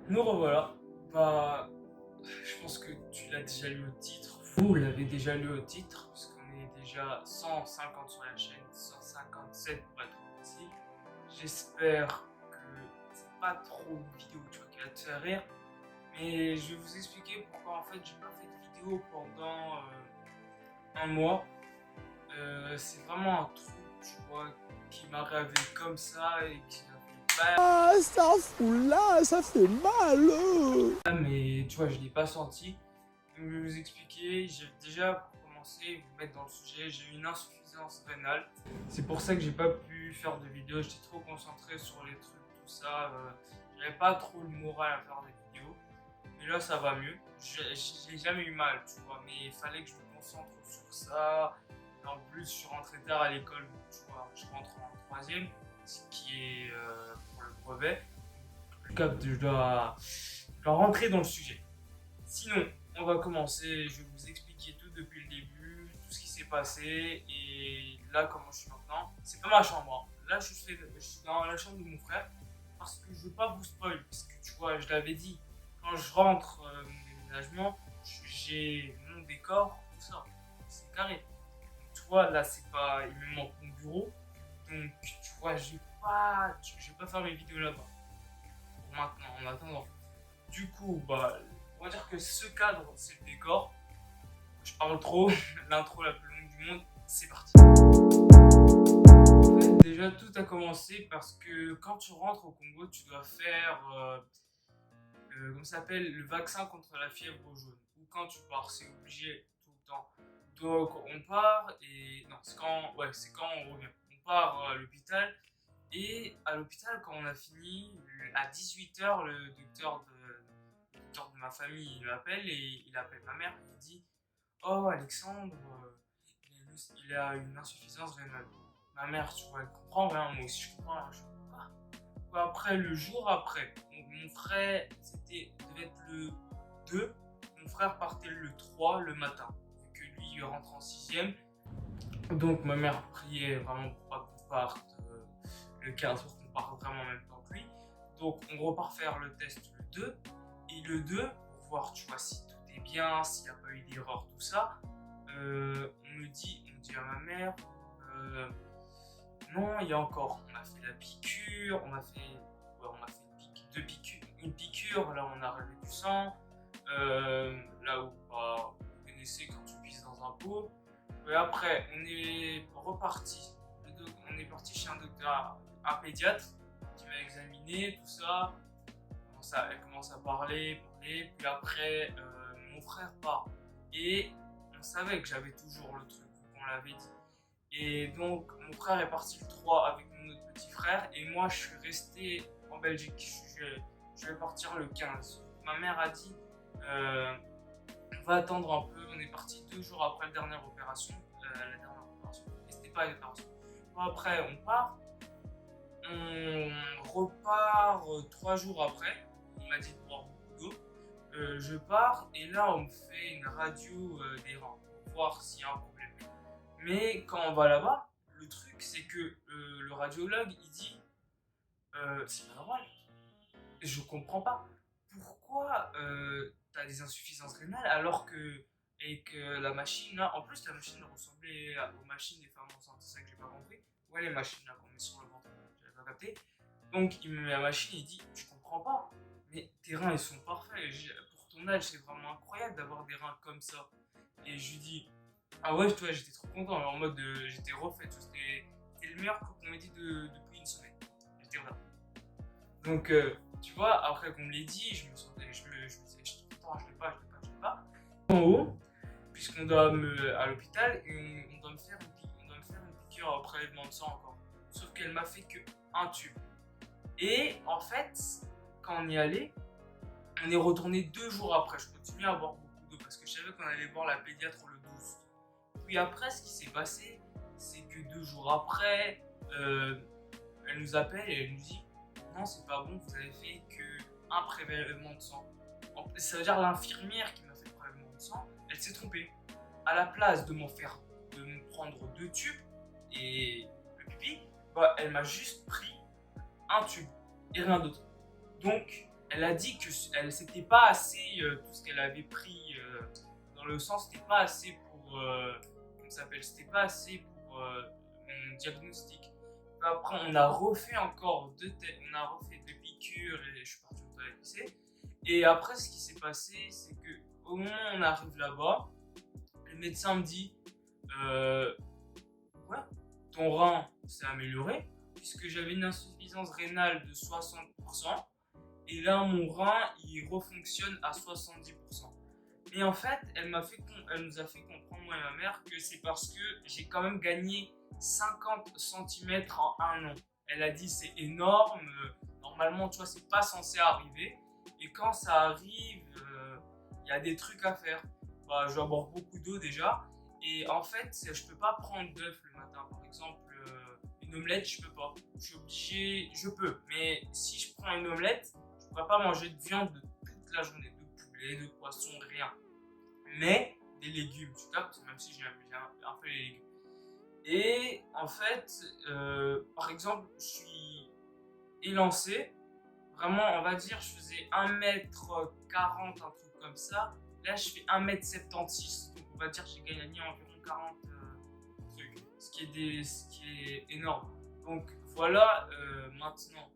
Nous revoilà. Bah, je pense que tu l'as déjà lu au titre. Vous l'avez déjà lu au titre, puisqu'on est déjà 150 sur la chaîne, 157 pour être précis. J'espère que c'est pas trop une vidéo, tu vois, qui va te faire rire. Mais je vais vous expliquer pourquoi en fait j'ai pas fait de vidéo pendant un mois. C'est vraiment un truc, tu vois, qui m'a réveillé comme ça et qui a fait pas. Ah, ça fout là, ça fait mal. Mais tu vois, je l'ai pas senti. Donc, je vais vous expliquer. J'ai déjà, pour commencer, vous mettre dans le sujet, j'ai eu une insuffisance rénale. C'est pour ça que j'ai pas pu faire de vidéos. J'étais trop concentré sur les trucs, tout ça. J'avais pas trop le moral à faire des vidéos. Mais là, ça va mieux. J'ai jamais eu mal, tu vois. Mais il fallait que je me concentre sur ça. Et en plus, je suis rentré tard à l'école. Tu vois, je rentre en troisième, ce qui est pour le brevet. Je dois rentrer dans le sujet. Sinon, on va commencer. Je vais vous expliquer tout depuis le début, tout ce qui s'est passé et là comment je suis maintenant. C'est pas ma chambre. Là, je suis dans la chambre de mon frère parce que je veux pas vous spoil. Parce que tu vois, je l'avais dit, quand je rentre mon déménagement, j'ai mon décor, tout ça. C'est carré. Donc, tu vois, là, c'est pas. Il me manque mon bureau. Donc, tu vois, je vais pas faire mes vidéos là-bas. Pour maintenant, en attendant. Du coup, bah, on va dire que ce cadre, c'est le décor. Je parle trop, l'intro la plus longue du monde, c'est parti. En fait, déjà, tout a commencé parce que quand tu rentres au Congo, tu dois faire, comment ça s'appelle, le vaccin contre la fièvre jaune. Ou quand tu pars, c'est obligé tout le temps. Donc, on part et. Non, c'est quand on revient. On part à l'hôpital. Et à l'hôpital, quand on a fini, à 18h, le docteur de ma famille, il m'appelle et il appelle ma mère et il dit: Oh, Alexandre, il a une insuffisance rénale. Ma mère, tu vois, elle comprend rien, moi aussi je comprends rien. Je comprends pas. Après, le jour après, donc mon frère, devait être le 2, mon frère partait le 3 le matin, vu que lui il rentre en 6ème. Donc ma mère priait vraiment pour pas qu'on parte le 15 pour qu'on parte vraiment en même temps que lui. Donc on repart faire le test le 2. Et le 2, pour voir tu vois si tout est bien, s'il n'y a pas eu d'erreur, tout ça, on dit à ma mère, euh, non, il y a encore. On a fait la piqûre, on a fait une piqûre, là on a relevé du sang, là où bah, vous connaissez quand tu pisses dans un pot. Et après, on est reparti. On est parti chez un docteur, un pédiatre, qui m'a examiné, tout ça. Elle commence à parler. Puis après, mon frère part. Et on savait que j'avais toujours le truc, on l'avait dit. Et donc, mon frère est parti le 3 avec mon autre petit frère. Et moi, je suis resté en Belgique. Je vais partir le 15. Ma mère a dit, on va attendre un peu. On est parti 2 jours après la dernière opération. Et c'était pas une opération. Bon, après, on part. On repart 3 jours après. On m'a dit de boire beaucoup d'eau. Je pars et là, on me fait une radio des reins pour voir s'il y a un problème. Mais quand on va là-bas, le truc, c'est que le radiologue, il dit c'est pas normal. Je comprends pas. Pourquoi t'as des insuffisances rénales alors que. Et que la machine là, en plus la machine ressemblait aux machines des femmes enceintes, c'est ça que j'ai pas compris. Ouais, les machines là qu'on met sur le ventre, j'avais pas capté. Donc il me met la machine et il dit: Je comprends pas, mais tes reins ils sont parfaits. Pour ton âge, c'est vraiment incroyable d'avoir des reins comme ça. Et je lui dis: Ah ouais, toi, j'étais trop content, en mode j'étais refait, c'était le meilleur qu'on m'ait dit depuis une semaine. J'étais vraiment. Donc, tu vois, après qu'on me l'ait dit, je me disais, je suis content, je l'ai pas. En haut, puisqu'on doit à l'hôpital et on doit me faire une piqûre au prélèvement de sang encore. Sauf qu'elle m'a fait que un tube. Et en fait, quand on y allait, on est retourné 2 jours après. Je continuais à boire beaucoup d'eau parce que je savais qu'on allait voir la pédiatre le 12. Puis après, ce qui s'est passé, c'est que 2 jours après, elle nous appelle et elle nous dit: Non, c'est pas bon, vous avez fait qu'un prélèvement de sang. Ça veut dire l'infirmière qui m'a fait le prélèvement de sang, elle s'est trompée. À la place de me prendre 2 tubes et le pipi, bah, elle m'a juste pris un tube et rien d'autre. Donc, elle a dit que c'était pas assez, tout ce qu'elle avait pris dans le sang, c'était pas assez pour, comment ça s'appelle, c'était pas assez pour mon diagnostic. Après, on a refait encore on a refait deux piqûres et je suis parti au toilette pisser. Et après, ce qui s'est passé, c'est que au moment où on arrive là-bas, le médecin me dit, ouais, ton rein s'est amélioré puisque j'avais une insuffisance rénale de 60%. Et là, mon rein, il refonctionne à 70%. Mais en fait, elle nous a fait comprendre, moi et ma mère, que c'est parce que j'ai quand même gagné 50 centimètres en un an. Elle a dit c'est énorme, normalement, tu vois, c'est pas censé arriver. Et quand ça arrive, il y a des trucs à faire. Bah, je dois boire beaucoup d'eau déjà. Et en fait, je peux pas prendre d'œuf le matin. Par exemple, une omelette, je peux pas. Je suis obligé, je peux. Mais si je prends une omelette, je pourrais pas manger de viande toute la journée, de poulet, de poisson, rien. Mais des légumes, tu captes, même si j'ai un peu les légumes. Et en fait, par exemple, je suis élancé. Vraiment, on va dire, je faisais 1m40, un truc comme ça. Là, je fais 1m76. Donc, on va dire que j'ai gagné environ 40 trucs. Ce qui est énorme. Donc, voilà, maintenant,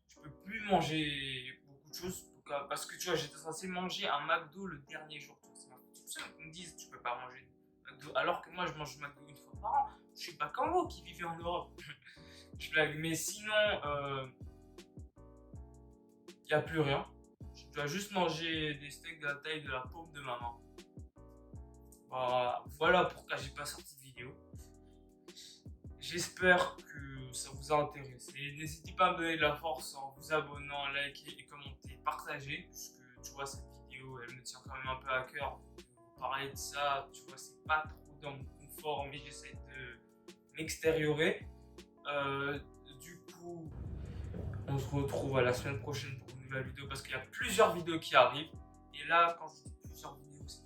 je peux plus manger beaucoup de choses. Parce que tu vois, j'étais censé manger un McDo le dernier jour. C'est pour ça qu'ils me disent tu peux pas manger de McDo. Alors que moi, je mange McDo une fois par an. Je suis pas comme vous qui vivez en Europe. Je blague. Mais sinon, il n'y a plus rien. Je dois juste manger des steaks de la taille de la paume de ma main. Voilà pourquoi j'ai pas sorti de vidéo. J'espère que ça vous a intéressé. N'hésitez pas à me donner de la force en vous abonnant, liker et commenter, partager. Puisque tu vois, cette vidéo, elle me tient quand même un peu à cœur. Vous parler de ça, tu vois, c'est pas trop dans mon confort, mais j'essaie de m'extériorer. Du coup, on se retrouve à la semaine prochaine pour une nouvelle vidéo parce qu'il y a plusieurs vidéos qui arrivent. Et là, quand je dis plusieurs vidéos, c'est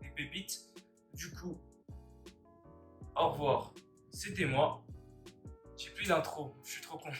des pépites. Du coup, au revoir. C'était moi. J'ai plus d'intro, je suis trop con.